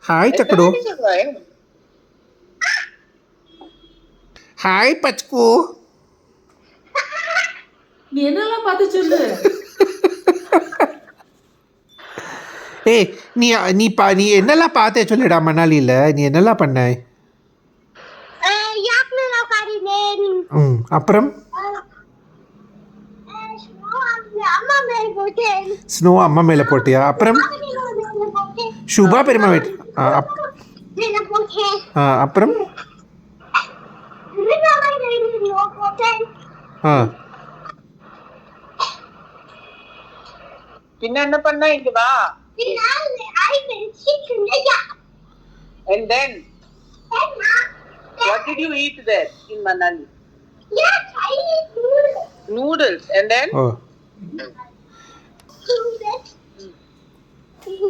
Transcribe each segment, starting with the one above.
Hi சக்கடு. Hi பச்கு. நீ என்னெல்லாம் பார்த்து சொல்லு. ஏய் நீ நீ நீ என்னெல்லாம் பார்த்தே சொல்லுடா மணாலியில். நீ என்னெல்லாம் பண்ண? அப்புறம் ஸ்னோ அம்மா மேலே போட்டியா? அப்புறம் சுபா பெருமா வீட்டு அப்புறம் பின்ன என்ன பண்ண? இங்க வா. And then what did you eat there in Manali? Yes, I eat noodles. Noodles. And then Noodles.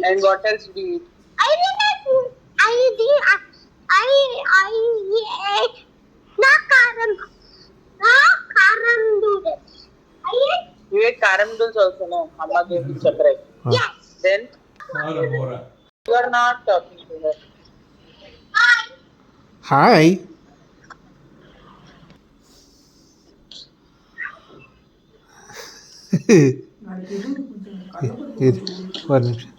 and what else did you eat? I ate not karam noodles. I ate. You ate karam noodles also, no? Amma gave you chakrai. Yes. Then you are not talking to her. Hi. ஒரு நிமிஷம்.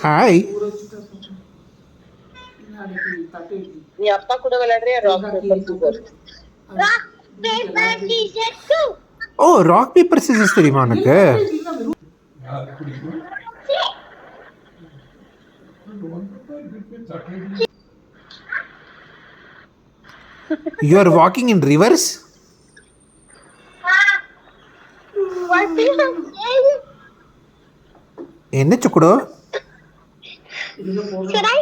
Hi. நீ அப்பா கூட விளையாடுறியா? Rock paper Caesar. Rock, paper, scissors too. ஓ rock paper scissors தெரியுமா உனக்கு? You are walking in reverse? What do you say? என்ன சுக்குடோ? Should I?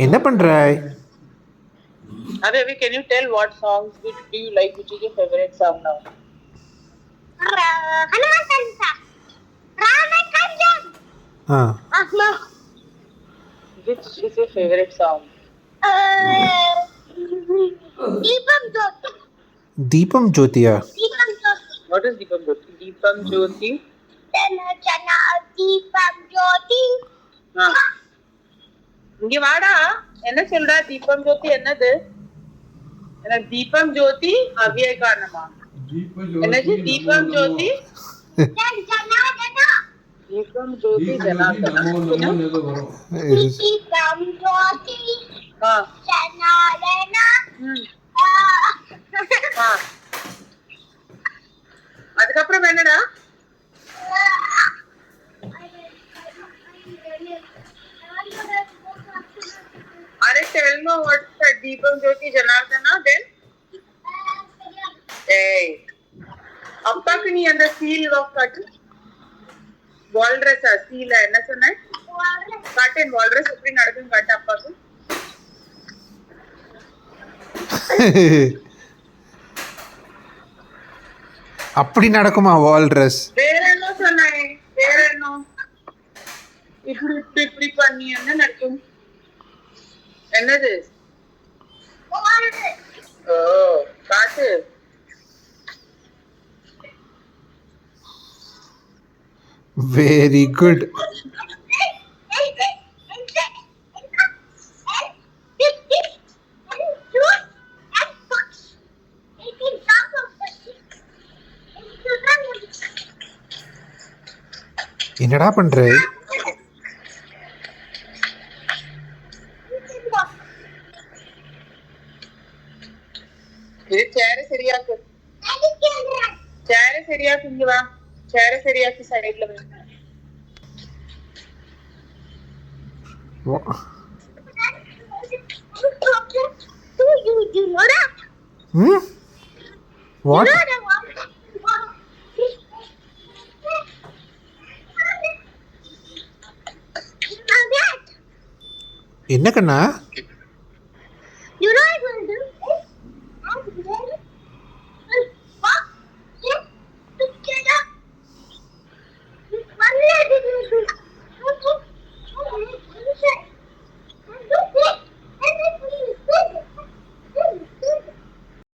என்ன பண்றாய்? Abhi, can you tell what songs do you like? Which is your favorite song now? Hanuman Chalisa. Rama Kanjan. Asma. Which is your favorite song? Deepam Jyoti. தீபம் ஜோதியா? Deepam Jyoti. What is Deepam Jyoti? Deepam Jyoti. Chana chana Deepam Jyoti. இங்க வாடா. என்ன சொல்றா? தீபம் ஜோதி என்னது? என்ன தீபம் ஜோதி அவ்விய காரணமா? என்னது தீபம் ஜோதி? Jana jana. தீபம் ஜோதி Janardhana. Deepam Jyoti. Chana jana. அதுக்கப்புறம் என்னடா? Are tell me what's that Deepam Jyoti Janardana then? Hey. அப்பாக்கு நீ அந்த சீல் ஆஃப் காட்டு. வால்ரஸ் சீல என்ன சொன்ன? காட்டன் வால்ரஸ் எப்படி நடக்கும் காட்டு அப்பாக்கு. அப்படி நடக்குமா வால்ரஸ்? வேற என்ன சொன்னாய்? வேற என்ன? இப்படி பண்ணி என்ன நடக்கும்? என்னது? ஓ காட்டு. Very good. என்னடா பண்ற? இது சேர சரியாக்கு. சேர சரியாக்கு. இங்க வா. சேர சரியாக்கு சைடுல வை. You know that? What? You know that one? என்ன கண்ணா?